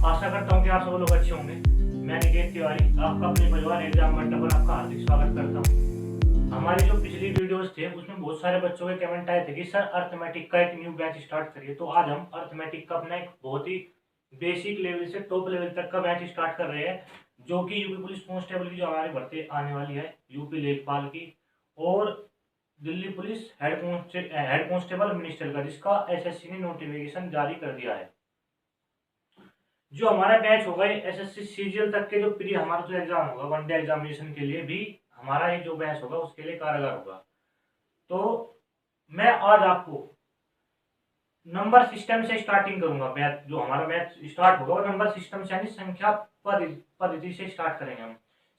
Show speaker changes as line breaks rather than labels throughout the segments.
आशा करता हूँ कि आप सब लोग अच्छे होंगे। मैं निकेत तिवारी आपका अपने परिवार एग्जाम मंडप पर आपका हार्दिक स्वागत करता हूँ। हमारी जो पिछली वीडियोस थे उसमें बहुत सारे बच्चों के कमेंट आए थे कि सर अर्थमेटिक का एक न्यू बैच स्टार्ट करिए। तो आज हम अर्थमेटिक का अपना एक बहुत ही बेसिक लेवल से टॉप लेवल तक का बैच स्टार्ट कर रहे हैं, जो कि यूपी पुलिस कांस्टेबल की जो हमारी भर्ती आने वाली है, यूपी लेखपाल की और Delhi police head constable minister का, जिसका एसएससी ने नोटिफिकेशन जारी कर दिया है। जो हमारा बैच होगा एसएससी सीजीएल तक के जो प्री हमारा जो एग्जाम होगा वनडे एग्जामिनेशन के लिए भी हमारा ये जो बैच होगा उसके लिए कारगर होगा। तो मैं आज आपको नंबर सिस्टम से स्टार्टिंग करूंगा। बैच जो हमारा बैच स्टार्ट होगा वो नंबर सिस्टम से यानी संख्या पद्धति से स्टार्ट करेंगे। हम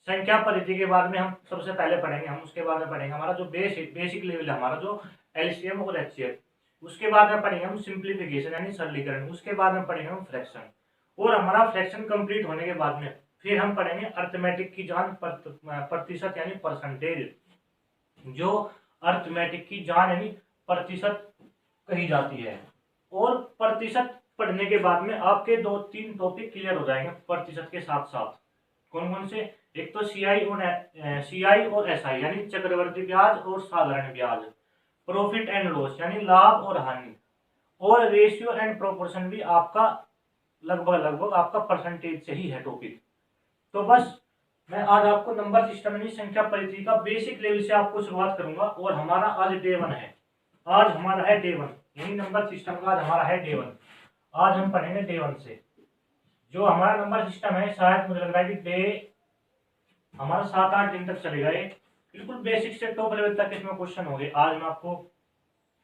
संख्या पद्धति के बाद में हम सबसे पहले पढ़ेंगे, हम उसके बाद में पढ़ेंगे हमारा जो बेसिक लेवल है हमारा जो एलसीएम और एचसीएफ। उसके बाद में पढ़ेंगे हम सिंप्लीफिकेशन यानी सरलीकरण। उसके बाद में पढ़ेंगे हम फ्रैक्शन, और हमारा फ्रैक्शन कंप्लीट होने के बाद में फिर हम पढ़ेंगे अर्थमेटिक की जान प्रतिशत यानी परसेंटेज, जो अर्थमेटिक की जान यानी प्रतिशत कही जाती है। और प्रतिशत पढ़ने के बाद में आपके 2-3 टॉपिक क्लियर हो जाएंगे प्रतिशत के साथ साथ। कौन कौन से? एक तो सीआई और एसआई यानी चक्रवर्ती ब्याज और साधारण ब्याज, प्रॉफिट एंड लॉस यानी लाभ और हानि, और रेशियो एंड प्रोपोर्शन भी आपका लगभग आपका परसेंटेज से ही है टॉपिक। तो बस मैं आज आपको नंबर सिस्टम यानी संख्या पद्धति का बेसिक लेवल से आपको शुरुआत करूंगा। और हमारा आज डे 1 है। आज हमारा है डे 1 यानी नंबर सिस्टम का आज हमारा है डे 1। आज हम पढ़ेंगे डे 1 से। जो हमारा नंबर सिस्टम है शायद मुझे लग रहा है कि डे हमारा 7-8 दिन तक चलेगा। ये बिल्कुल बेसिक से टॉप लेवल तक इसमें क्वेश्चन होंगे। आज मैं आपको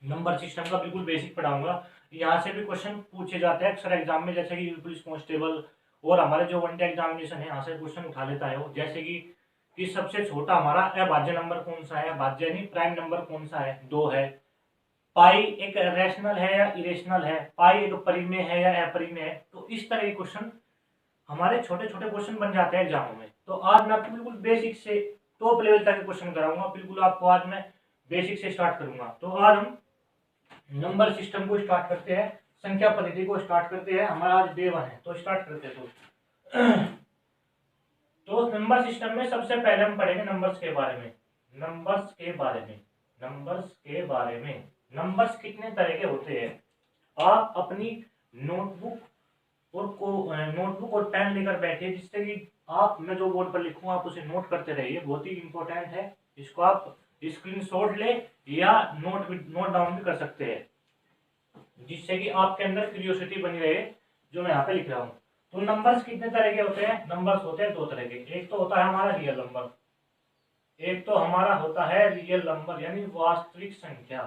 नंबर सिस्टम का बिल्कुल बेसिक पढ़ाऊंगा। यहाँ से भी क्वेश्चन पूछे जाते हैं अक्सर एग्जाम में, जैसे कि पुलिस कांस्टेबल और हमारे जो वन डे एग्जामिनेशन है यहाँ से क्वेश्चन उठा लेता है वो। जैसे कि सबसे छोटा हमारा अभाज्य नंबर कौन सा है, अभाज्य यानी प्राइम नंबर कौन सा है, 2 है। पाई एक रैशनल है या इरेशनल है, पाई एक परिमेय है या अपरिमेय है। तो इस तरह के क्वेश्चन हमारे छोटे छोटे क्वेश्चन बन जाते हैं एग्जामों में। तो आज मैं आपको बिल्कुल बेसिक से टॉप लेवल तक क्वेश्चन कराऊंगा। बिल्कुल आपको आज मैं बेसिक से स्टार्ट करूंगा। तो आज हम नंबर सिस्टम को स्टार्ट करते हैं, संख्या पद्धति को स्टार्ट करते हैं। हमारा आज डे 1 है तो स्टार्ट करते हैं। तो नंबर सिस्टम में सबसे पहले हम पढ़ेंगे नंबर्स के बारे में। नंबर्स कितने तरह के होते हैं? आप अपनी नोटबुक और पेन लेकर बैठिए, जिससे कि आप मैं जो बोर्ड पर लिखूंगा आप उसे नोट करते रहिए। बहुत ही इंपॉर्टेंट है। इसको आप स्क्रीनशॉट ले या नोट डाउन भी कर सकते हैं, जिससे कि आपके अंदर क्यूरियोसिटी बनी रहे जो मैं यहाँ पे लिख रहा हूँ। तो नंबर्स कितने तरह के होते हैं? नंबर्स होते हैं 2 तरह के। एक तो होता है हमारा रियल नंबर, एक तो हमारा होता है रियल नंबर यानी वास्तविक संख्या।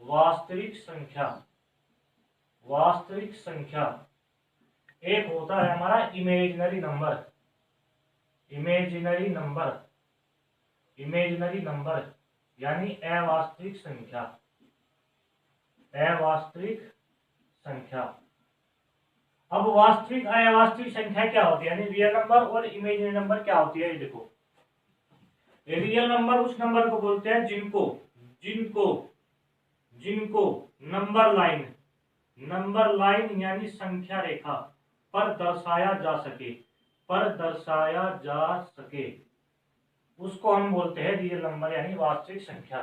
वास्तविक संख्या। एक होता है हमारा इमेजिनरी नंबर यानी अवास्तविक संख्या। अब वास्तविक अवास्तविक संख्या क्या होती है, यानी रियल नंबर और इमेजिनरी नंबर क्या होती है? ये देखो, रियल नंबर उस नंबर को बोलते हैं जिनको नंबर लाइन यानी संख्या रेखा पर दर्शाया जा सके, उसको हम बोलते हैं रियल नंबर यानी वास्तविक संख्या।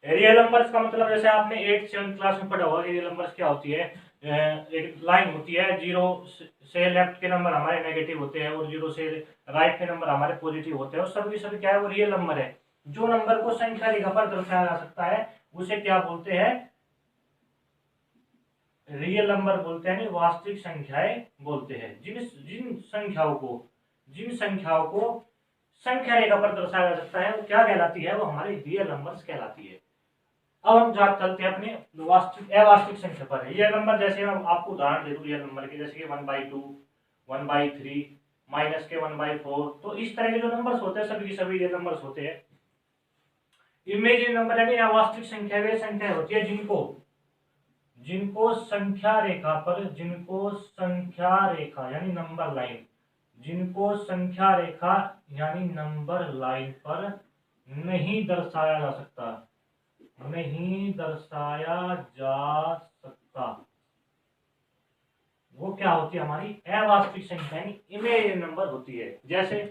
रियल नंबर्स का मतलब जैसे आपने 8th-7th क्लास में पढ़ा होगा, रियल नंबर्स क्या होती है? एक लाइन होती है, 0 से लेफ्ट के नंबर हमारे नेगेटिव होते हैं और 0 से राइट के नंबर हमारे पॉजिटिव होते हैं। और सभी क्या है? वो रियल नंबर है। जो नंबर को संख्या रेखा पर दर्शाया जा सकता है उसे क्या बोलते हैं? रियल नंबर बोलते हैं, वास्तविक संख्याएं बोलते हैं। जिन संख्याओं को संख्या रेखा पर दर्शाया जा सकता है वो क्या कहलाती है? वो हमारी रियल नंबर्स कहलाती है। अब हम चलते हैं अपने अवास्तविक संख्या पर। रियल नंबर जैसे मैं आपको उदाहरण दे दूं रियल नंबर के, जैसे कि 1/2, 1/3, माइनस के 1/4। तो इस तरह के जो नंबर्स होते हैं सभी रियल नंबर्स होते हैं। इमेजिनरी नंबर यानी अवास्तविक संख्या वे संख्या होती है जिनको संख्या रेखा यानी नंबर लाइन, नंबर लाइन पर नहीं दर्शाया जा सकता। वो क्या होती है हमारी अवास्तविक संख्या यानी इमेजिनरी नंबर होती है। जैसे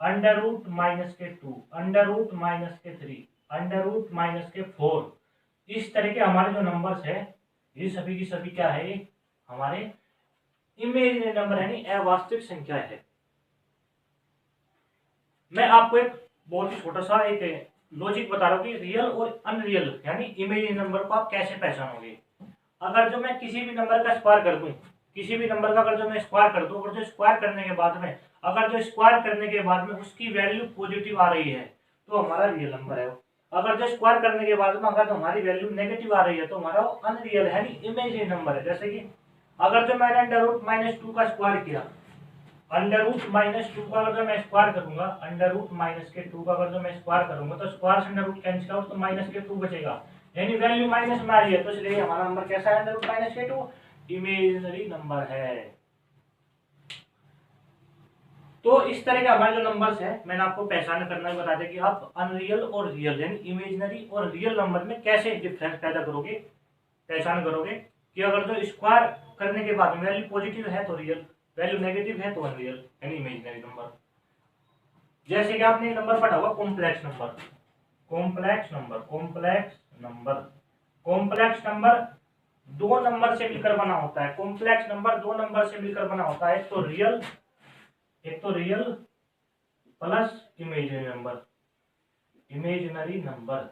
अंडर रूट माइनस के 2, अंडर रूट माइनस के 3, अंडर रूट माइनस के 4, इस तरह के हमारे जो नंबर्स है ये सभी की सभी क्या है, ये हमारे इमेजिनरी नंबर यानी अवास्तविक संख्या है। मैं आपको एक बहुत ही छोटा सा एक लॉजिक बता रहा हूँ कि रियल और अनरियल यानी इमेजिनरी नंबर को आप कैसे पहचानोगे। अगर जो मैं किसी भी नंबर का स्क्वायर कर दूं, किसी भी नंबर का अगर जो मैं स्क्वायर कर दूं, अगर जो स्क्वायर करने के बाद में अगर जो स्क्वायर करने के बाद में उसकी वैल्यू पॉजिटिव आ रही है तो हमारा रियल नंबर है। अगर जो स्क्वायर करने के बाद में अगर जो हमारी वैल्यू नेगेटिव आ रही है तो हमारा वो अनरियल है यानी इमेजिनरी नंबर है। जैसे कि अगर जो मैंने अंडर रूट माइनस 2 का स्क्वायर किया, अंडर रूट माइनस 2 का अगर जो मैं स्क्वायर करूंगा, अंडर रूट माइनस के 2 का अगर जो मैं स्क्वायर करूंगा तो स्क्वायर से अंडर रूट कैंसिल आउट तो माइनस के 2 बचेगा, यानी वैल्यू माइनस में आ रही है तो इसलिए हमारा नंबर कैसा है, अंडर रूट माइनस के 2 इमेजिनरी नंबर है। तो इस तरह के हमारे जो नंबर्स है मैंने आपको पहचान करना भी बता दिया कि आप अनरियल और रियल यानी इमेजिनरी और रियल नंबर में कैसे डिफरेंस पैदा करोगे, पहचान करोगे कि अगर जो स्क्वायर करने के बाद वैल्यू पॉजिटिव है तो रियल, वैल्यू नेगेटिव है तो अनरियल यानी इमेजिनरी नंबर। जैसे कि आपने नंबर पढ़ा हुआ complex number, complex number, complex number, complex number दो नंबर से मिलकर बना होता है। कॉम्प्लेक्स नंबर दो नंबर से मिलकर बना होता है, एक तो real plus imaginary number, imaginary number.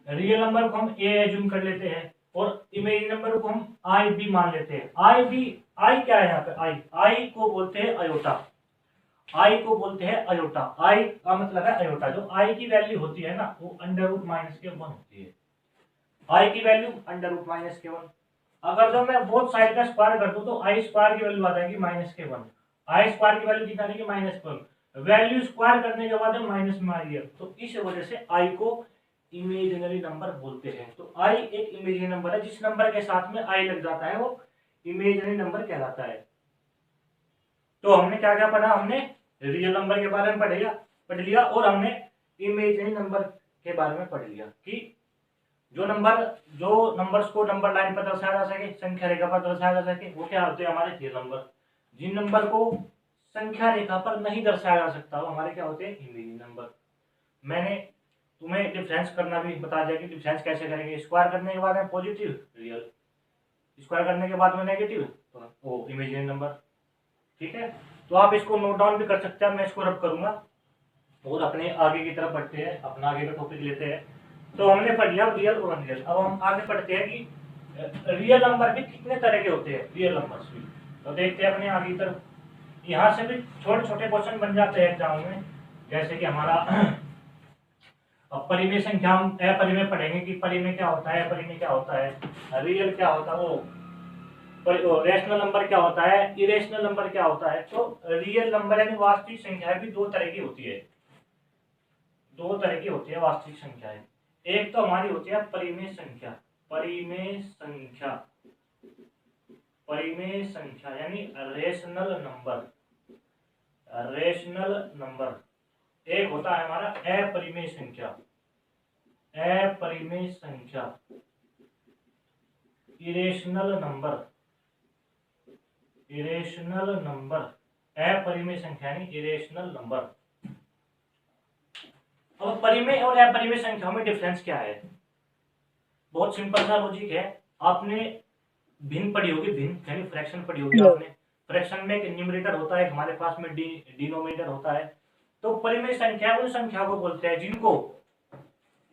Real number को हम ए एज्यूम कर लेते हैं और इमेजिनरी नंबर को हम आई बी मान लेते हैं। आई क्या है यहाँ पे, आई को बोलते हैं अयोटा, आई को बोलते हैं अयोटा। आई का मतलब है अयोटा। जो आई की वैल्यू होती है ना वो अंडर रूट माइनस के 1 होती है, आई की वैल्यू अंडर रूट माइनस के 1। अगर जो मैं बोथ साइड का स्क्वायर कर दूं तो आई स्क्वायर की वैल्यू आ जाएगी माइनस के 1, आई स्क्वायर की वैल्यू कितना आएगी माइनस 1, वैल्यू स्क्वायर करने के बाद माइनस में आ रही है तो इस वजह से आई को इमेजिनरी नंबर बोलते हैं। तो आई एक इमेजिनरी नंबर है, जिस नंबर के साथ में आई लग जाता है वो इमेजिनरी नंबर कहलाता है। तो हमने क्या क्या पढ़ा, हमने रियल नंबर के बारे में पढ़ लिया और हमने इमेजिनरी नंबर के बारे में पढ़ लिया कि जो नंबर्स को नंबर लाइन पर दर्शाया जा सके, संख्या रेखा पर दर्शाया जा सके, वो क्या होते हैं हमारे रियल नंबर। जिन नंबर को संख्या रेखा पर नहीं दर्शाया जा सकता वो हमारे क्या होते हैं, इमेजिनरी नंबर। मैंने तुम्हें डिफरेंस करना भी बता दिया कि डिफरेंस कैसे करेंगे। स्क्वायर करने के बाद में पॉजिटिव रियल, स्क्वायर करने के बाद में नेगेटिव तो वो इमेजिनरी नंबर। ठीक है, तो आप इसको नोट डाउन भी कर सकते हैं, मैं इसको रब करूंगा और अपने आगे की तरफ बढ़ते हैं, अपना आगे का टॉपिक लेते हैं। तो हमने पढ़ लिया रियल और अनरियल। अब हम आगे पढ़ते हैं कि रियल नंबर भी कितने तरह के होते हैं, रियल नंबर्स भी। तो देखते हैं अपने आगे की तरफ। यहाँ से भी छोटे छोटे क्वेश्चन बन जाते हैं एग्जाम में, जैसे कि हमारा परिमेय संख्या हम अपरिमेय पढ़ेंगे कि परिमेय क्या होता है, अपरिमेय क्या होता है, रियल क्या होता है, वो रेशनल नंबर क्या होता है, इरेशनल नंबर क्या होता है। तो रियल नंबर यानी वास्तविक संख्याएं भी दो तरह की होती है, दो तरह की होती है वास्तविक संख्याएं। एक तो हमारी होती है परिमेय संख्या, परिमेय संख्या, परिमेय संख्या यानी रेशनल नंबर, रेशनल नंबर। एक होता है हमारा अपरिमेय संख्या, अपरिमेय संख्या, इरेशनल नंबर, इरेशनल नंबर, अपरिमेय संख्या यानी इरेशनल नंबर। अब परिमेय और अपरिमेय संख्या में डिफरेंस क्या है, बहुत सिंपल सा लॉजिक है। आपने भिन्न पढ़ी होगी, भिन्न यानी फ्रैक्शन पढ़ी होगी आपने। फ्रैक्शन में एक न्यूमरेटर होता है, हमारे पास में डिनोमिनेटर होता है। तो परिमेय संख्या उन संख्या को बोलते हैं जिनको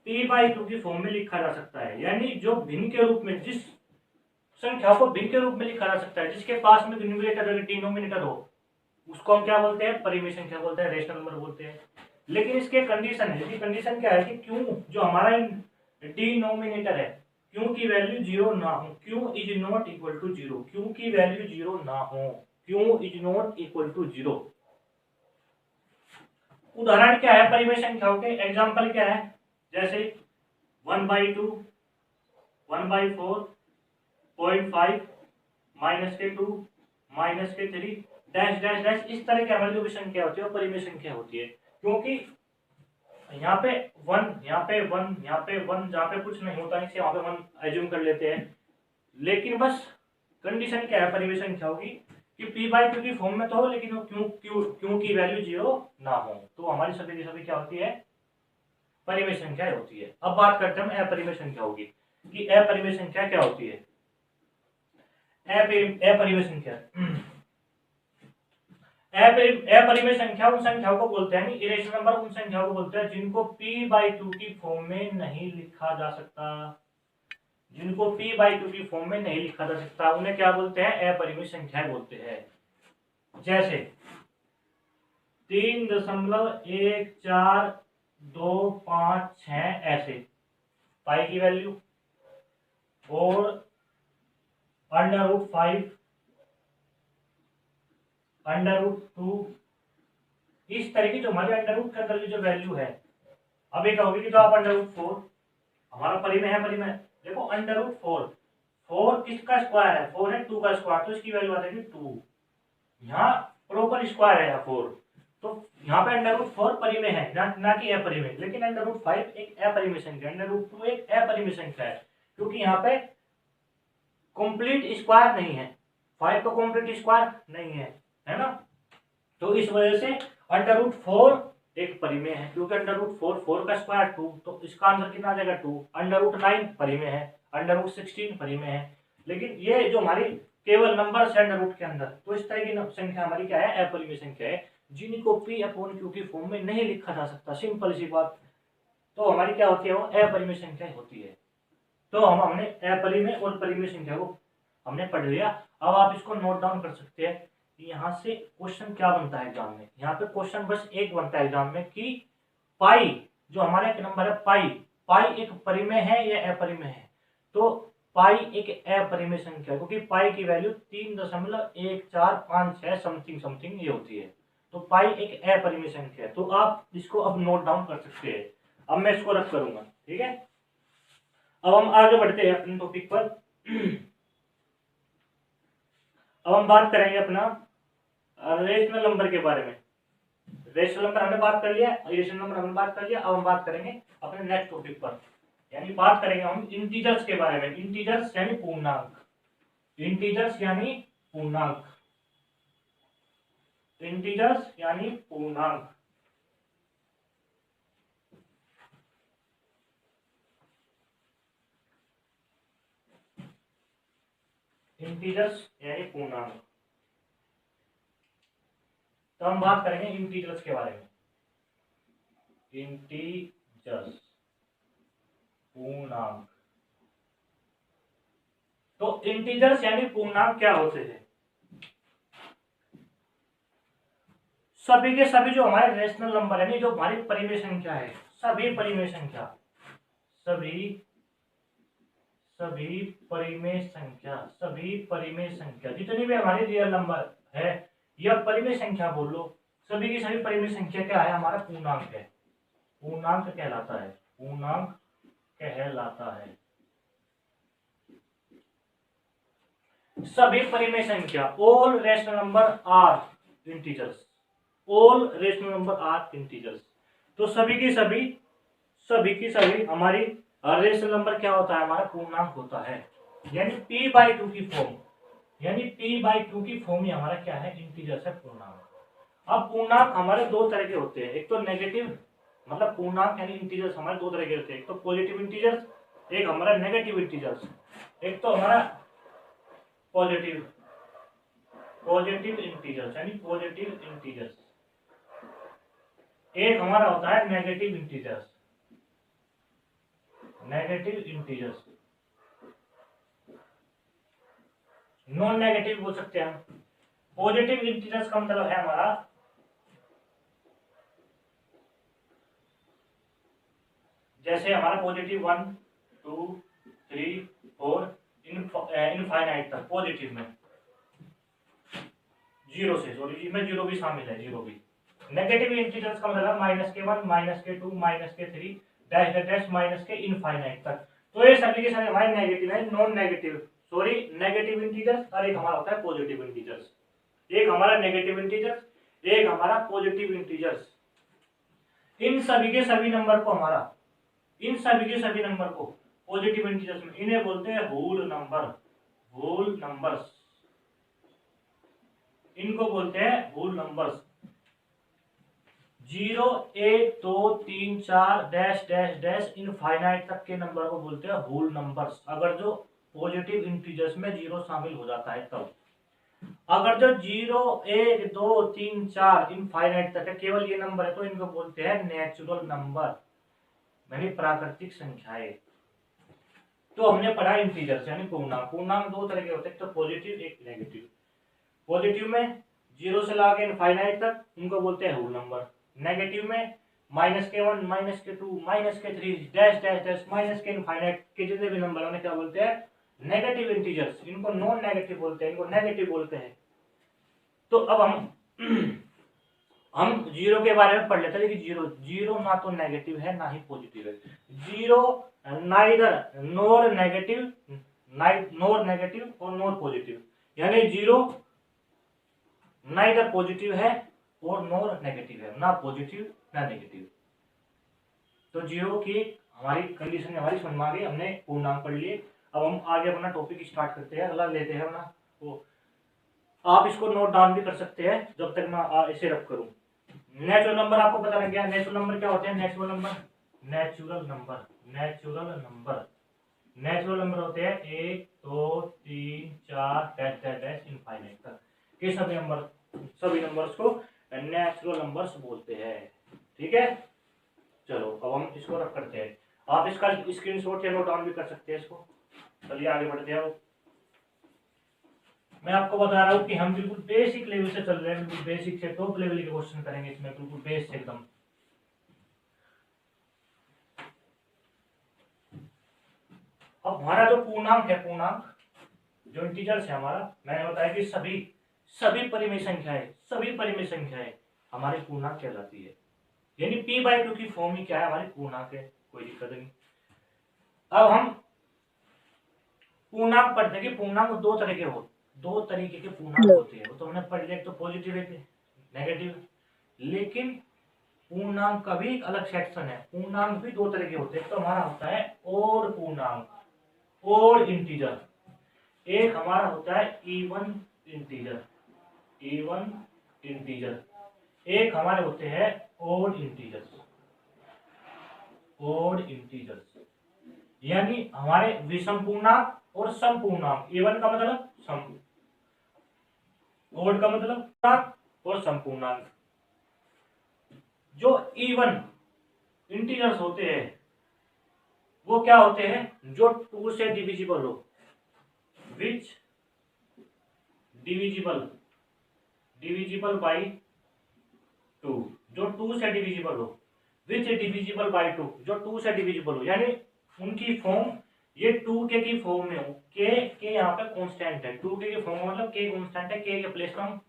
p/2 की फॉर्म में लिखा जा सकता है, यानी जो भिन्न के रूप में, जिस संख्या को भिन्न के रूप में लिखा जा सकता है, जिसके पास में न्यूमरेटर और डिनोमिनेटर हो, उसको हम क्या बोलते हैं, परिमेय संख्या बोलते हैं, रेशनल नंबर बोलते हैं। लेकिन इसके कंडीशन है, इसकी कंडीशन क्या है कि क्यों जो हमारा डिनोमिनेटर है क्यों की वैल्यू 0 ना हो, क्यों इज नॉट इक्वल टू 0, क्यों की वैल्यू 0 ना हो, क्यों इज नॉट इक्वल टू 0। उदाहरण क्या है परिमेय संख्याओं के, एग्जांपल क्या है, जैसे 1/2, 1/4, 0.5, -2, -3, डैश डैश डैश, इस तरह की हमारी जो भी संख्या होती है वो परिमेय संख्या होती है। क्योंकि यहाँ पे 1, यहाँ पे 1, यहाँ पे 1, जहाँ पे कुछ नहीं होता है इसे वहां पे 1 एज्यूम कर लेते हैं। लेकिन बस कंडीशन क्या है परिमेय संख्याओं की कि p बाई क्यू की फॉर्म में तो हो लेकिन वो क्यू की वैल्यू 0 ना हो, तो हमारी सभी की सभी क्या होती है परिमेय संख्या होती है। अब बात करते हैं हम अपरिमेय संख्याओं की कि अपरिमेय संख्या क्या होती है। अपरिमेय संख्या अपरिमेय संख्या उन संख्याओं को बोलते हैं, इरेशनल नंबर उन संख्याओं को बोलते हैं जिनको p बाई 2 की फॉर्म में नहीं लिखा जा सकता, जिनको p बाई 2 की फॉर्म में नहीं लिखा जा सकता उन्हें क्या बोलते हैं अपरिमेय संख्याएं बोलते हैं। जैसे 3.1425 ऐसे पाई की वैल्यू और √5 √2 इस तरह की जो हमारे √ के अंदर की जो वैल्यू है। अब एक होगी कि तो आप √4 हमारा परिमेय है, परिमेय देखो √4 4 किसका स्क्वायर है 4 है 2 का स्क्वायर, तो इसकी वैल्यू आ जाएगी 2। यहाँ प्रॉपर स्क्वायर है 4, तो यहाँ पे √4 परिमेय है ना कि अपरिमेय, लेकिन √5 एक अपरिमेय संख्या है, √2 एक अपरिमेय संख्या है क्योंकि यहाँ पे कंप्लीट स्क्वायर नहीं है, 5 तो कंप्लीट स्क्वायर नहीं है ना। तो इस वजह से √4 एक परिमेय है क्योंकि √4 4 का स्क्वायर 2, तो इसका आंसर कितना आ जाएगा 2। √9 परिमेय है, √16 परिमेय है, लेकिन ये जो हमारी केवल नंबर है √ के अंदर, तो इस तरह की संख्या हमारी क्या है अपरिमेय संख्या है जिनको p/q की फॉर्म में नहीं लिखा जा सकता, सिंपल सी बात। तो हमारी क्या होती है वो अपरिमेय संख्या होती है। तो हमने अपरिमेय और परिमेय संख्या को हमने पढ़ लिया। अब आप इसको नोट डाउन कर सकते हैं कि यहाँ से क्वेश्चन क्या बनता है एग्जाम में। यहाँ पे क्वेश्चन बस एक बनता है एग्जाम में कि पाई जो हमारा एक नंबर है पाई एक परिमेय है या अपरिमेय है। तो पाई एक अपरिमेय संख्या क्योंकि पाई की वैल्यू 3.1456 समथिंग ये होती है, तो पाई एक अपरिमेय संख्या है। तो आप इसको अब नोट डाउन कर सकते हैं। अब मैं इसको रख करूंगा, ठीक है। अब हम आगे बढ़ते हैं अपने टॉपिक पर। अब हम बात करेंगे अपना रेशनल नंबर के बारे में। रेशनल नंबर हमने बात कर लिया, रेशनल नंबर हमने बात कर लिया। अब हम बात करेंगे अपने नेक्स्ट टॉपिक पर, यानी बात करेंगे हम इंटीजर्स के बारे में। इंटीजर्स यानी पूर्णांक, इंटीजर्स यानी पूर्णांक, इंटीजर्स यानी पूर्णांक। इंटीजर्स यानी पूर्णांक। तो हम बात करेंगे इंटीजर्स के बारे में। इंटीजर्स पूर्णांक। तो इंटीजर्स यानी पूर्णांक क्या होते हैं? सभी के सभी जो हमारे रेशनल नंबर है, जो हमारी परिमेय संख्या है, सभी परिमेय संख्या, सभी परिमेय संख्या जितनी भी हमारी रियल नंबर है या परिमेय संख्या बोल लो, सभी की सभी परिमेय संख्या क्या है हमारा पूर्णांक है, पूर्णांक कहलाता है, पूर्णांक कहलाता है। सभी परिमेय संख्या all rational number are integers, all rational number are integers. तो सभी की सभी हमारी रेशनल नंबर क्या होता है हमारा पूर्णांक होता है, यानी p/2 की फॉर्म, यानी p/2 की फॉर्म ही हमारा क्या है इंटीजर्स है, पूर्णांक। अब पूर्णांक हमारे दो तरह के होते हैं, एक तो नेगेटिव मतलब पूर्णांक यानी इंटीजर्स हमारे दो तरह के होते हैं, एक तो पॉजिटिव इंटीजर्स, एक हमारा नेगेटिव इंटीजर्स। एक तो हमारा पॉजिटिव इंटीजर्स यानी पॉजिटिव इंटीजर्स, एक हमारा होता है negative integers, negative integers. Non negative बोल सकते हैं हम। पॉजिटिव इंटीजर्स का मतलब है हमारा जैसे हमारा पॉजिटिव 1 2 3 4 इनफाइनाइट तक पॉजिटिव में, जीरो से सॉरी में जीरो भी शामिल है, जीरो भी। नेगेटिव इंटीजर्स का मतलब -1 -2 -3 डैश डैश माइनस के इनफाइनाइट तक। तो ये सभी के सारे हमारे नेगेटिव है, non negative sorry negative integers, और एक हमारा होता है पॉजिटिव इंटीजर्स। एक हमारा नेगेटिव इंटीजर्स, एक हमारा पॉजिटिव इंटीजर्स। इन सभी के सभी नंबर को हमारा, इन सभी के सभी नंबर को पॉजिटिव इंटीजर्स में इन्हें बोलते हैं होल नंबर, होल नंबर्स, इनको बोलते हैं whole numbers. 0 1 2 3 4 dash dash dash infinite तक के नंबर को बोलते हैं होल नंबर्स, अगर जो पॉजिटिव इंटीजर्स में जीरो शामिल हो जाता है तब। अगर जो 0 1 2 3 4 इनफाइनाइट तक है, केवल ये नंबर है, तो इनको बोलते हैं नेचुरल नंबर, यानी प्राकृतिक संख्याएं। तो हमने पढ़ा इंटीजर्स यानी पूर्णांक। पूर्णांक दो तरह के होते हैं, एक तो पॉजिटिव एक नेगेटिव। पॉजिटिव में 0 से लाके इनफाइनाइट तक, इनको बोलते हैं होल नंबर। नेगेटिव में -1 -2 -3 डैश डैश डैश माइनस के इनफाइनाइट के जितने भी नंबर उन्हें क्या बोलते हैं, नेगेटिव इंटीजर्स। इनको नॉन नेगेटिव बोलते हैं, इनको नेगेटिव बोलते हैं। तो अब हम जीरो के बारे में पढ़ लेते हैं, लेकिन जीरो ना तो नेगेटिव है ना ही पॉजिटिव है। जीरो नाइदर नोर नेगेटिव और नोर पॉजिटिव, यानी जीरो नाइदर पॉजिटिव है और नोर नेगेटिव है, ना पॉजिटिव ना नेगेटिव। तो जीरो की हमारी कंडीशन हमारी समझ में आ गई, हमने पूर्णांक पढ़ लिए। अब हम आगे अपना टॉपिक स्टार्ट करते हैं, अगला लेते हैं अपना। वो आप इसको नोट डाउन भी कर सकते हैं जब तक मैं इसे रब करूं। नेचुरल नंबर आपको पता लग गया। नेचुरल नंबर क्या होते हैं? नेचुरल नंबर होते हैं 1 2 3 4 डैश डैश डैश इनफाइनाइट तक के सभी नंबर्स को नेचुरल नंबर्स बोलते हैं। ठीक है, चलो अब हम इसको रख करते हैं। आप इसका स्क्रीनशॉट या नोट डाउन भी कर सकते हैं इसको। चलिए आगे बढ़ते हैं। मैं आपको बता रहा हूँ कि हम बिल्कुल बेसिक लेवल से चल रहे हैं, बिल्कुल बेसिक से टॉप लेवल के क्वेश्चन करेंगे इसमें, बिल्कुल बेस से एकदम। अब हमारा जो पूर्णांक है, पूर्णांक जो इंटीजर्स है हमारा, मैंने बताया कि सभी परिमेय संख्याएं हमारी पूर्णांक कहलाती है। यानी p/2 की फॉर्म ही क्या है, हमारी पूर्णांक है, कोई दिक्कत नहीं। अब हम पूर्णांक पढ़ते हैं कि पूर्णांक दो तरीके के पूर्णांक होते हैं। वो तो हमने पढ़ लिया, एक तो पॉजिटिव एक नेगेटिव। लेकिन पूर्णांक का भी एक अलग सेक्शन है। पूर्णांक भी दो तरह के होते हैं। तो हमारा होता है ओड पूर्णांक, ओड इंटीजर। एक हमारा होता है इवन इंटीजर, एक हमारे होते हैं ओड इंटीजर्स, यानी हमारे विषम पूर्णांक और सम पूर्णांक। इवन का मतलब सम, ओड का मतलब पूर्णांक और सम पूर्णांक। जो इवन इंटीजर्स होते हैं वो क्या होते हैं? जो 2 से डिविजिबल हो, विच डिविजिबल बाई 2, जो 2 से डिविजिबल हो, विच डिविजिबल बाई 2, जो 2 से डिविजिबल हो, यानी उनकी फॉर्म ये 2k की फॉर्म में हो। के यहाँ पे कांस्टेंट है, 2k की फॉर्म मतलब k कांस्टेंट है। k के प्लेस पर हम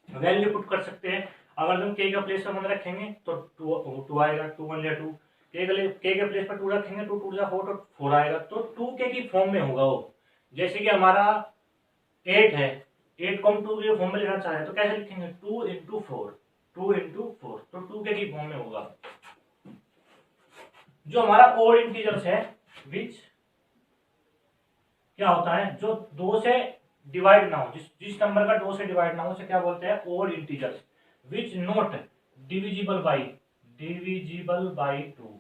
वैल्यू पुट कर सकते हैं। अगर तुम k का प्लेस पर 1 रखेंगे तो 2 आएगा, 2 1 2। k के प्लेस पर 2 रखेंगे तो 2 4 तो 4 आएगा। तो 2k की फॉर्म में होगा वो। जैसे कि हमारा 8 है, 8 को हम 2 के फॉर्म में लेना चाह रहे हैं तो कैसे लिखेंगे? 2 into 4, तो 2k की फॉर्म में होगा। जो हमारा ओड इंटीजर्स है, विच क्या होता है? जो 2 से डिवाइड ना हो, जिस नंबर का 2 से डिवाइड ना हो उसे क्या बोलते हैं? Odd integers. Which not divisible by 2,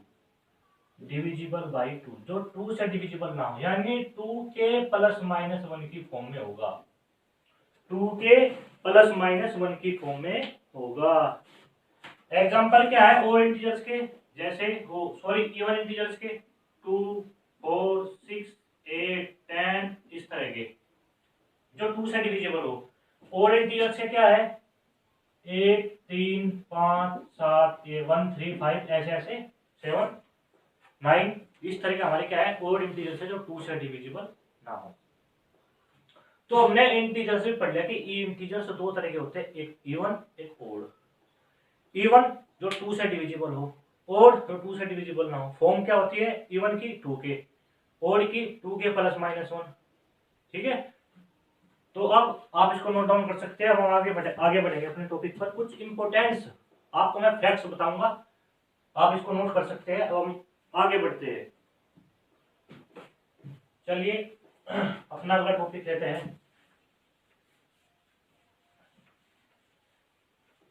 जो 2 से डिविजिबल ना हो, यानी 2k ± 1 की फॉर्म में होगा। 2k ± 1 की फॉर्म में होगा। एग्जांपल क्या है ओड इंटीजर्स के? जैसे इवन इंटीजर्स के 2 4 6 8 10 इस तरह के, जो 2 से डिविजिबल हो। ओड इंटीजर्स से क्या है? 1 3 5 7 1 3 5 ऐसे 7 9 इस तरह के हमारे क्या है? ओड इंटीजर्स है, जो 2 से डिविजिबल ना हो। तो हमने इंटीजर्स भी पढ़ लिया कि इंटीजर्स दो तरह के होते हैं, एक इवन एक ओड। इवन जो 2 से डिविजिबल हो, ओड जो 2 से डिविजिबल ना हो। फॉर्म क्या होती है इवन की? 2k, ओड की 2k ± 1। ठीक है, तो अब आप इसको नोट डाउन कर सकते हैं। हम आगे बढ़ेंगे अपने टॉपिक पर। कुछ इंपॉर्टेंस आपको मैं फैक्ट्स बताऊंगा, आप इसको नोट कर सकते हैं। अब हम आगे बढ़ते हैं। चलिए अपना अगला टॉपिक लेते हैं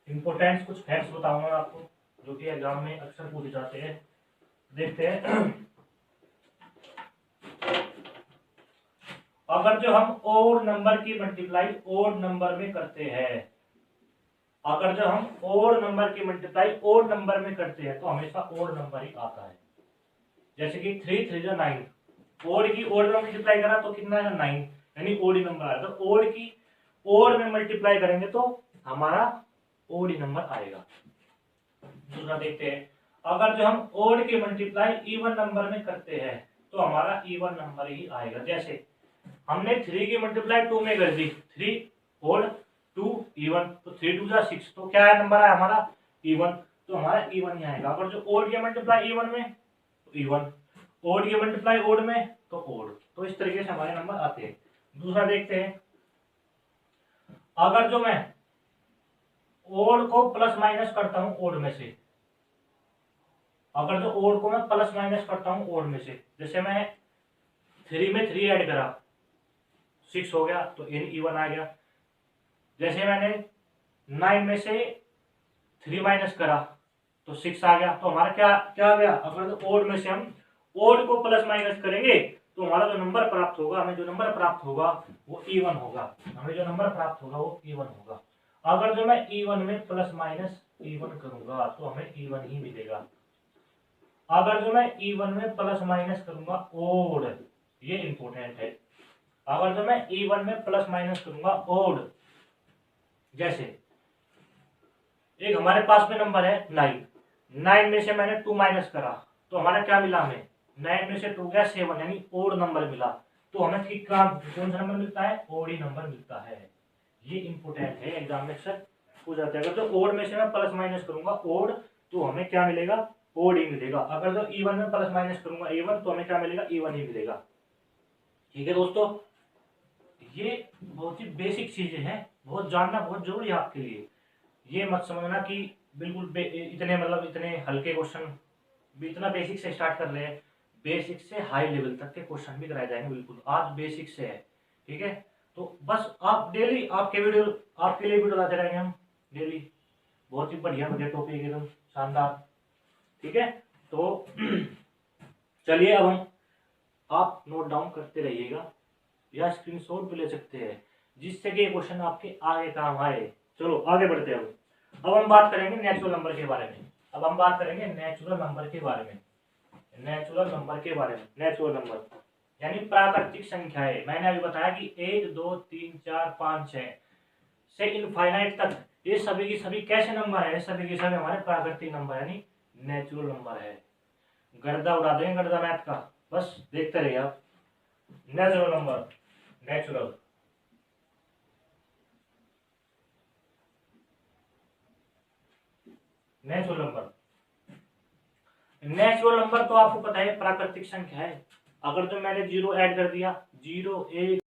इम्पोर्टेंट कुछ फैक्ट्स बताऊंगा आपको जो कि एग्जाम में अक्सर पूछे जाते हैं। देखते हैं अगर जो हम ओड नंबर की मल्टीप्लाई ओड नंबर में करते हैं, अगर जो हम ओड नंबर की मल्टीप्लाई ओड नंबर में करते हैं तो हमेशा ओड नंबर ही आता है। जैसे कि 3 3 जो 9, ओड की ओड में मल्टीप्लाई करा तो कितना है 9, यानी ओड ही नंबर आया। तो ओड की ओड में मल्टीप्लाई करेंगे तो हमारा ओड ही नंबर आएगा। दूसरा देखते हैं अगर जो हम ओड की मल्टीप्लाई इवन नंबर में करते हैं तो हमारा इवन नंबर ही आएगा। जैसे हमने 3 की मल्टीप्लाई 2 में कर दी, 3 ओड 2 इवन, तो 3 2 6, तो क्या है नंबर है हमारा इवन, तो हमारा इवन ही आएगा। अगर जो ओड की मल्टीप्लाई इवन में तो इवन, ओड की मल्टीप्लाई ओड में तो ओड, तो इस तरीके से हमारे नंबर आते हैं। दूसरा देखते हैं अगर जो मैं ओड को प्लस माइनस करता हूं ओड में से, अगर जो ओड को मैं प्लस माइनस करता हूं ओड में से, जैसे मैं 3 में 3 ऐड करा 6 हो गया तो इन इवन आ गया। जैसे मैंने 9 में से 3 माइनस करा तो 6 आ गया, तो हमारा क्या क्या आ गया। अगर तो ओड में से हम ओड को प्लस माइनस करेंगे तो हमारा जो नंबर प्राप्त होगा, हमें जो नंबर प्राप्त होगा वो इवन होगा, हमें जो नंबर प्राप्त होगा वो इवन होगा। अगर जो मैं इवन में प्लस माइनस इवन करूंगा तो हमें इवन ही मिलेगा। अगर जो मैं इवन में प्लस माइनस करूंगा ओड, ये इंपॉर्टेंट है, अगर जो मैं इवन में प्लस माइनस करूंगा ओड, जैसे एक हमारे पास में नंबर है 9, 9 में से मैंने 2 माइनस करा तो हमारा क्या मिला, हमें 9 में से 2 गया 7, यानी ओड नंबर मिला। तो हमें कौन सा नंबर मिलता है, ओड ही नंबर मिलता है। ये इंपॉर्टेंट है, एग्जाम में अक्सर पूछ जाता है। अगर जो ओड में से मैं प्लस माइनस करूंगा ओड तो हमें क्या मिलेगा, ओड ही मिलेगा। अगर जो इवन में प्लस माइनस करूंगा इवन तो हमें क्या मिलेगा, इवन ही मिलेगा। ठीक है दोस्तों, ये बहुत ही बेसिक चीजें हैं, बहुत जानना बहुत जरूरी है आपके लिए। ये मत समझना कि बिल्कुल इतने मतलब इतने हल्के क्वेश्चन भी, इतना बेसिक से स्टार्ट कर रहे हैं, बेसिक से हाई लेवल तक के क्वेश्चन भी कराए जाएंगे। बिल्कुल आज बेसिक से है, ठीक है। तो बस आप डेली आपके लिए वीडियो लाते रहेंगे हम डेली, बहुत ही बढ़िया बढ़िया टॉपिक एकदम शानदार, ठीक है। तो चलिए अब हम, आप नोट डाउन करते रहिएगा या स्क्रीनशॉट भी ले सकते हैं जिससे कि क्वेश्चन आपके आगे काम आए। चलो आगे बढ़ते हैं। अब हम बात करेंगे नेचुरल नंबर के बारे में। अब हम बात करेंगे नेचुरल नंबर के बारे में, नेचुरल नंबर के बारे में। नेचुरल नंबर यानी प्राकृतिक संख्याएं। मैंने अभी बताया कि 1 2 3 4 5 6 से इनफाइनाइट तक ये सभी की सभी कैसे नंबर है, सभी के सभी हमारे प्राकृतिक नंबर यानी नेचुरल नंबर है। गर्दा उड़ा देंगे गर्दा मैथ का, बस देखते रहिए आप। Natural number, natural natural number, natural number तो आपको पता है प्राकृतिक संख्या है। अगर तो मैंने 0 ऐड कर दिया, 0 1